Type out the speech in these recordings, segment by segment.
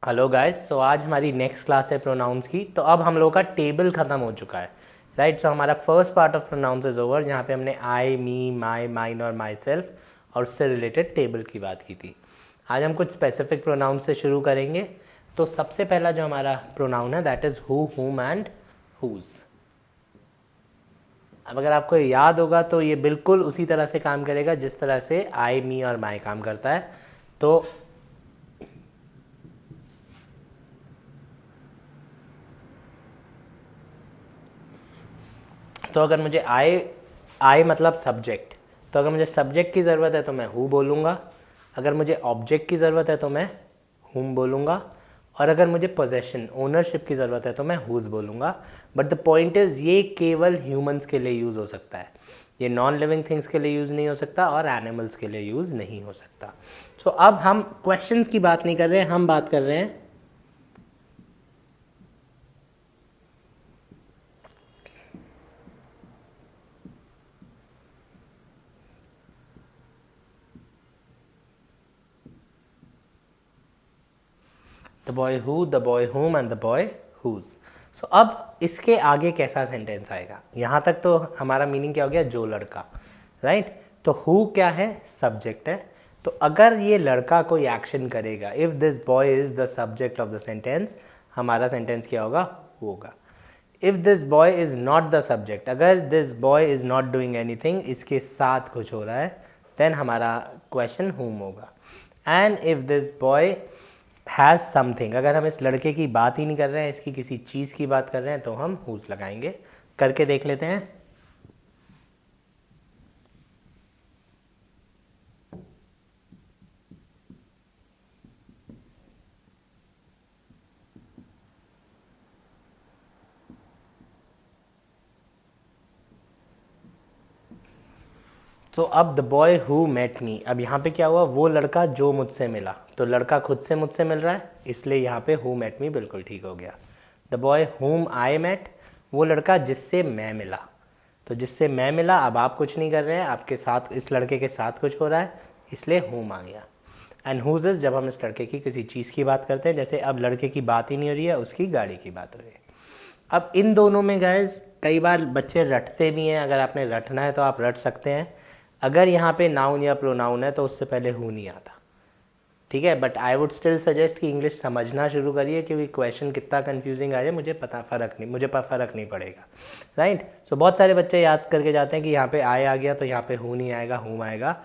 Hello guys, सो आज हमारी next class है प्रोनाउंस की। तो अब हम लोगों का टेबल ख़त्म हो चुका है, राइट। सो हमारा first part of pronouns is over, जहाँ पे हमने आई, मी, माई, माइन और माई सेल्फ और उससे रिलेटेड टेबल की बात की थी। आज हम कुछ स्पेसिफिक प्रोनाउन से शुरू करेंगे। तो सबसे पहला जो हमारा प्रोनाउन है that is who, whom and whose. अब अगर आपको याद होगा तो ये बिल्कुल उसी तरह से काम करेगा जिस तरह से आई, मी और माई काम करता है। तो अगर मुझे आई मतलब सब्जेक्ट, तो अगर मुझे सब्जेक्ट की ज़रूरत है तो मैं हु बोलूँगा। अगर मुझे ऑब्जेक्ट की ज़रूरत है तो मैं हुम बोलूँगा। और अगर मुझे पोजेशन, ओनरशिप की ज़रूरत है तो मैं हुज बोलूँगा। बट द पॉइंट इज़ ये केवल ह्यूमंस के लिए यूज़ हो सकता है, ये नॉन लिविंग थिंग्स के लिए यूज़ नहीं हो सकता और एनिमल्स के लिए यूज़ नहीं हो सकता। सो अब हम क्वेश्चंस की बात नहीं कर रहे हैं, हम बात कर रहे हैं the boy who, the boy whom and the boy whose. So अब इसके आगे कैसा सेंटेंस आएगा? यहाँ तक तो हमारा मीनिंग क्या हो गया, जो लड़का, राइट। तो हु क्या है, सब्जेक्ट है। तो अगर ये लड़का कोई एक्शन करेगा, if this boy is the subject of the sentence, हमारा सेंटेंस क्या होगा, होगा। If this boy is not the subject, अगर this boy is not doing anything, इसके साथ कुछ हो रहा है, देन हमारा क्वेश्चन हुम होगा। And if this boy has something, अगर हम इस लड़के की बात ही नहीं कर रहे हैं, इसकी किसी चीज़ की बात कर रहे हैं, तो हम हुज लगाएंगे। करके देख लेते हैं। सो अब the boy who met me, अब यहाँ पे क्या हुआ, वो लड़का जो मुझसे मिला। तो लड़का खुद से मुझसे मिल रहा है, इसलिए यहाँ पे हु मेट मी बिल्कुल ठीक हो गया। द बॉय हुम आई मेट, वो लड़का जिससे मैं मिला। तो जिससे मैं मिला, अब आप कुछ नहीं कर रहे हैं, आपके साथ, इस लड़के के साथ कुछ हो रहा है, इसलिए हुम आ गया। एंड हुज इज, जब हम इस लड़के की किसी चीज़ की बात करते हैं, जैसे अब लड़के की बात ही नहीं हो रही है, उसकी गाड़ी की बात हो रही है। अब इन दोनों में गाइस कई बार बच्चे रटते भी हैं। अगर आपने रटना है तो आप रट सकते हैं। अगर यहाँ पे नाउन या प्रोनाउन है तो उससे पहले हु नहीं आता, ठीक है। But I would still suggest कि इंग्लिश समझना शुरू करिए, क्योंकि क्वेश्चन कितना कंफ्यूजिंग आ जाए मुझे फ़र्क नहीं पड़ेगा, राइट। सो बहुत सारे बच्चे याद करके जाते हैं कि यहाँ पे आए आ गया तो यहाँ पे हु नहीं आएगा, हुम आएगा।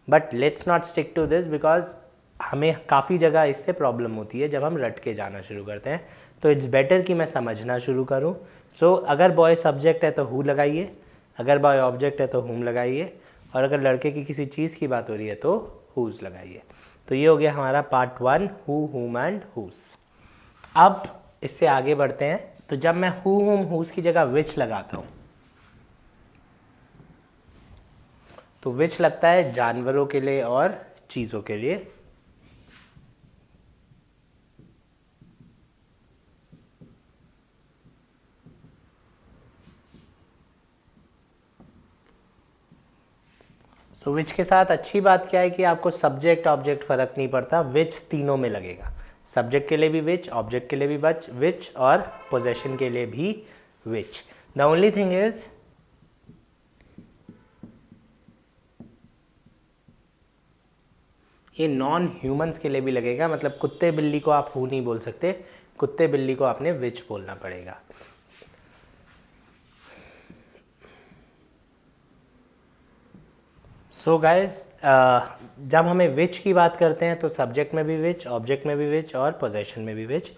But let's not stick to this, because हमें काफ़ी जगह इससे प्रॉब्लम होती है जब हम रट के जाना शुरू करते हैं। तो इट्स बेटर कि मैं समझना शुरू करूँ। सो अगर बॉय सब्जेक्ट है तो हु लगाइए, अगर बॉय ऑब्जेक्ट है तो हुम लगाइए, और अगर लड़के की किसी चीज़ की बात हो रही है तो हुज लगाइए। तो ये हो गया हमारा part 1, who, whom and whose. अब इससे आगे बढ़ते हैं। तो जब मैं हु, हुम, हुज की जगह विच लगाता हूँ, तो विच लगता है जानवरों के लिए और चीज़ों के लिए। सो विच के साथ अच्छी बात क्या है कि आपको सब्जेक्ट ऑब्जेक्ट फ़र्क नहीं पड़ता, विच तीनों में लगेगा। सब्जेक्ट के लिए भी विच, ऑब्जेक्ट के लिए भी विच और पोजेशन के लिए भी विच। द ओनली थिंग इज ये नॉन ह्यूमंस के लिए भी लगेगा। मतलब कुत्ते बिल्ली को आप हु नहीं बोल सकते, कुत्ते बिल्ली को आपने विच बोलना पड़ेगा। सो गाइज, जब हमें विच की बात करते हैं तो सब्जेक्ट में भी विच, ऑब्जेक्ट में भी विच और पोजेशन में भी विच।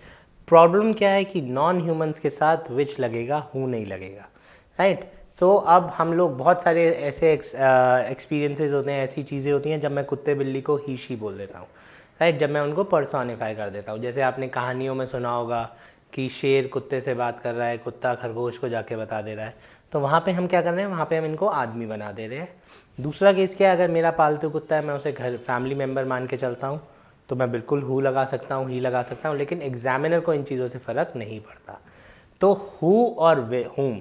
प्रॉब्लम क्या है कि नॉन ह्यूमंस के साथ विच लगेगा, हु नहीं लगेगा, राइट। तो अब हम लोग, बहुत सारे ऐसे एक्सपीरियंसेस होते हैं, ऐसी चीज़ें होती हैं जब मैं कुत्ते बिल्ली को ही शी बोल देता हूँ, राइट। जब मैं उनको पर्सोनिफाई कर देता हूँ, जैसे आपने कहानियों में सुना होगा कि शेर कुत्ते से बात कर रहा है, कुत्ता खरगोश को जाके बता दे रहा है। तो वहाँ पे हम क्या कर रहे हैं, वहाँ पे हम इनको आदमी बना दे रहे हैं। दूसरा केस क्या है, अगर मेरा पालतू कुत्ता है, मैं उसे घर फैमिली मेम्बर मान के चलता हूँ, तो मैं बिल्कुल हु लगा सकता हूँ, ही लगा सकता हूँ, लेकिन एग्जामिनर को इन चीज़ों से फ़र्क नहीं पड़ता। तो हु और हुम,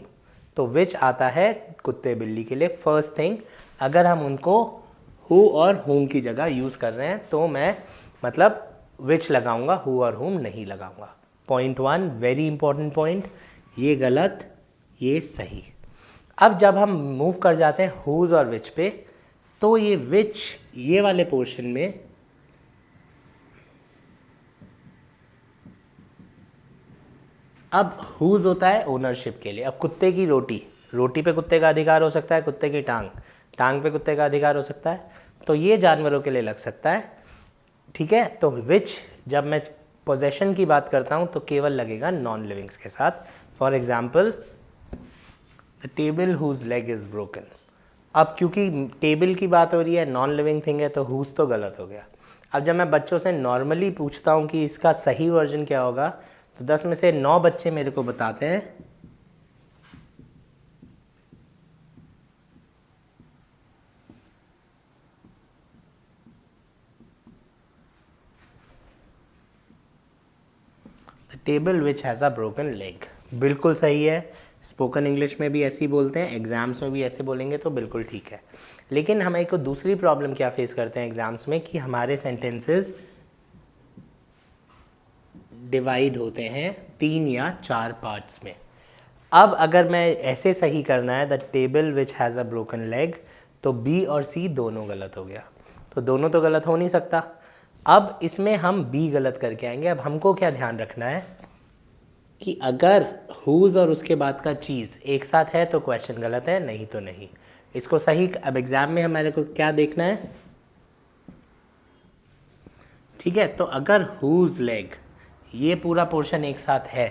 तो विच आता है कुत्ते बिल्ली के लिए फर्स्ट थिंग। अगर हम उनको हु और हुम की जगह यूज़ कर रहे हैं तो मैं, मतलब विच लगाऊंगा, हु और हुम नहीं लगाऊंगा। पॉइंट 1 वेरी इंपॉर्टेंट पॉइंट, ये गलत ये सही। अब जब हम मूव कर जाते हैं हुज और विच पे, तो ये विच ये वाले पोर्शन में अब हुज होता है ओनरशिप के लिए। अब कुत्ते की रोटी, रोटी पे कुत्ते का अधिकार हो सकता है, कुत्ते की टांग, टांग पे कुत्ते का अधिकार हो सकता है, तो ये जानवरों के लिए लग सकता है, ठीक है। तो विच जब मैं पोजेशन की बात करता हूं तो केवल लगेगा नॉन लिविंग्स के साथ। For example the table whose leg is broken. अब क्योंकि टेबल की बात हो रही है, नॉन लिविंग थिंग है, तो हुज तो गलत हो गया। अब जब मैं बच्चों से नॉर्मली पूछता हूं कि इसका सही वर्जन क्या होगा, तो 10 में से 9 बच्चे मेरे को बताते हैं the table which has a broken leg. बिल्कुल सही है, स्पोकन इंग्लिश में भी ऐसे ही बोलते हैं, एग्जाम्स में भी ऐसे बोलेंगे तो बिल्कुल ठीक है। लेकिन हम एक दूसरी प्रॉब्लम क्या फेस करते हैं एग्जाम्स में, कि हमारे सेंटेंसेस डिवाइड होते हैं 3 या 4 पार्ट्स में। अब अगर मैं ऐसे सही करना है the table which has a broken leg, तो बी और सी दोनों गलत हो गया, तो दोनों तो गलत हो नहीं सकता। अब इसमें हम बी गलत करके आएंगे। अब हमको क्या ध्यान रखना है कि अगर हुज और उसके बाद का चीज़ एक साथ है तो क्वेश्चन गलत है, नहीं तो नहीं। इसको सही, अब एग्जाम में हमारे को क्या देखना है, ठीक है। तो अगर हुज लेग ये पूरा पोर्शन एक साथ है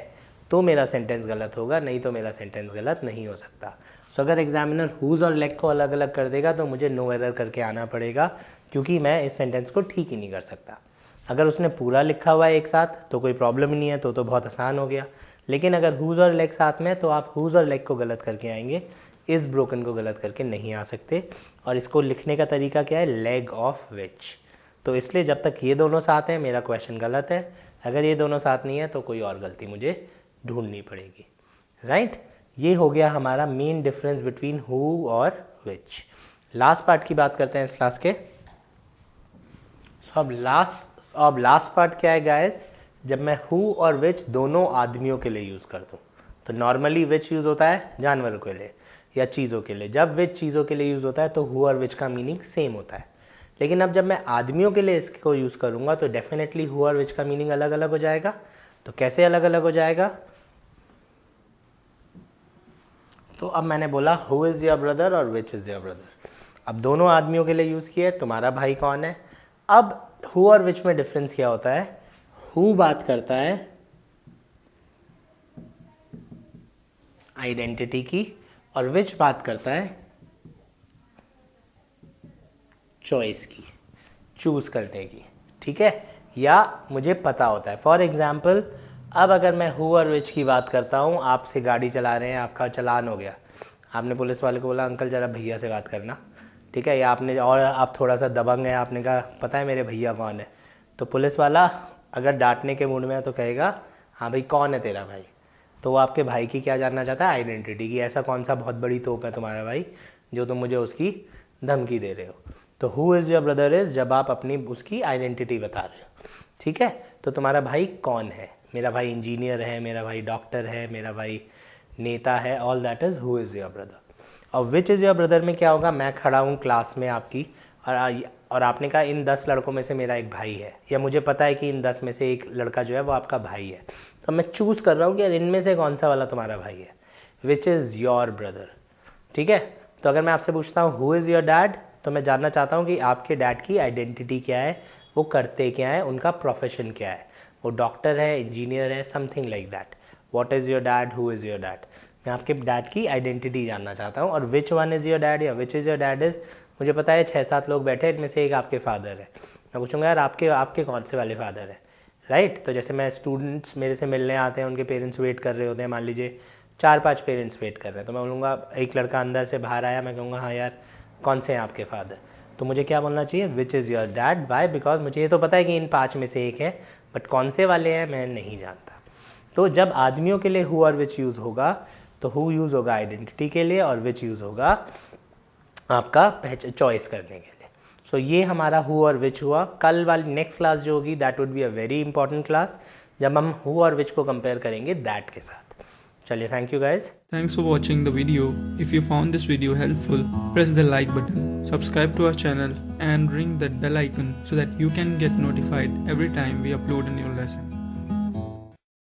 तो मेरा सेंटेंस गलत होगा, नहीं तो मेरा सेंटेंस गलत नहीं हो सकता। सो अगर एग्जामिनर हुज और लेग को अलग अलग कर देगा तो मुझे नो एरर करके आना पड़ेगा, क्योंकि मैं इस सेंटेंस को ठीक ही नहीं कर सकता। अगर उसने पूरा लिखा हुआ है एक साथ तो कोई प्रॉब्लम नहीं है, तो बहुत आसान हो गया। लेकिन अगर हुज और लेग साथ में, तो आप हुज और लेग को गलत करके आएंगे, इस ब्रोकन को गलत करके नहीं आ सकते। और इसको लिखने का तरीका क्या है, लेग ऑफ विच। तो इसलिए जब तक ये दोनों साथ हैं मेरा क्वेश्चन गलत है, अगर ये दोनों साथ नहीं है तो कोई और गलती मुझे ढूंढनी पड़ेगी, राइट। ये हो गया हमारा मेन डिफरेंस बिटवीन हु और विच। लास्ट पार्ट की बात करते हैं इस क्लास के। अब लास्ट पार्ट क्या है गाइस, जब मैं हु और विच दोनों आदमियों के लिए यूज़ कर दूँ, तो नॉर्मली विच यूज़ होता है जानवरों के लिए या चीज़ों के लिए। जब विच चीज़ों के लिए यूज़ होता है तो हु और विच का मीनिंग सेम होता है। लेकिन अब जब मैं आदमियों के लिए इसको यूज़ करूँगा तो डेफिनेटली हु और विच का मीनिंग अलग अलग हो जाएगा। तो कैसे अलग अलग हो जाएगा, तो अब मैंने बोला हु इज़ योर ब्रदर और विच इज़ योर ब्रदर। अब दोनों आदमियों के लिए यूज़ किया, तुम्हारा भाई कौन है। अब हु और विच में डिफरेंस क्या होता है, हु बात करता है आइडेंटिटी की और विच बात करता है चॉइस की, चूज करने की, ठीक है, या मुझे पता होता है। फॉर एग्जाम्पल अब अगर मैं हु और विच की बात करता हूँ, आपसे गाड़ी चला रहे हैं, आपका चालान हो गया, आपने पुलिस वाले को बोला अंकल ज़रा भैया से बात करना, ठीक है, या आपने, और आप थोड़ा सा दबंग है, आपने कहा पता है मेरे भैया कौन है, तो पुलिस वाला अगर डांटने के मूड में है तो कहेगा हाँ भाई कौन है तेरा भाई। तो वो आपके भाई की क्या जानना चाहता है, आइडेंटिटी की, ऐसा कौन सा बहुत बड़ी तोप है तुम्हारा भाई जो तुम मुझे उसकी धमकी दे रहे हो। तो who is your brother is जब आप अपनी उसकी आइडेंटिटी बता रहे हो, ठीक है। तो तुम्हारा भाई कौन है, मेरा भाई इंजीनियर है, मेरा भाई डॉक्टर है, मेरा भाई नेता है, all that is who is your brother. और विच इज़ योर ब्रदर में क्या होगा, मैं खड़ा हूँ क्लास में आपकी और आपने कहा इन 10 लड़कों में से मेरा एक भाई है, या मुझे पता है कि इन 10 में से एक लड़का जो है वो आपका भाई है, तो मैं चूज़ कर रहा हूँ कि यार इनमें से कौन सा वाला तुम्हारा भाई है, विच इज़ योर ब्रदर, ठीक है। तो अगर मैं आपसे पूछता हूँ हु इज़ योर डैड, तो मैं जानना चाहता हूँ कि आपके डैड की आइडेंटिटी क्या है, वो करते क्या है, उनका प्रोफेशन क्या है, वो डॉक्टर है, इंजीनियर है, something like that. What is your dad, who is your dad, मैं आपके डैड की आइडेंटिटी जानना चाहता हूँ। और which one is your dad या which is your dad is, मुझे पता है 6-7 लोग बैठे, इनमें से एक आपके फादर है, मैं पूछूंगा यार आपके कौन से वाले फादर है, राइट। तो जैसे मैं स्टूडेंट्स मेरे से मिलने आते हैं, उनके पेरेंट्स वेट कर रहे होते हैं, मान लीजिए 4-5 पेरेंट्स वेट कर रहे हैं, तो मैं बोलूँगा एक लड़का अंदर से बाहर आया, मैं कहूँगा हाँ यार कौन से हैं आपके फादर, तो मुझे क्या बोलना चाहिए, which is your dad. Why, because मुझे ये तो पता है कि इन 5 में से एक है, बट कौन से वाले हैं मैं नहीं जानता। तो जब आदमियों के लिए हु और विच यूज़ होगा तो हु यूज़ होगा आइडेंटिटी के लिए और विच यूज़ होगा आपका चॉइस करने के लिए। सो ये हमारा हु और विच हुआ। कल वाली नेक्स्ट क्लास जो होगी that would be a very important class, जब हम हु और विच को कंपेयर करेंगे दैट के साथ। चलिए, thank you guys. Thanks for watching the video. If you found this video helpful, press the like button, subscribe to our channel and ring that bell icon so that you can get notified every time we upload a new lesson.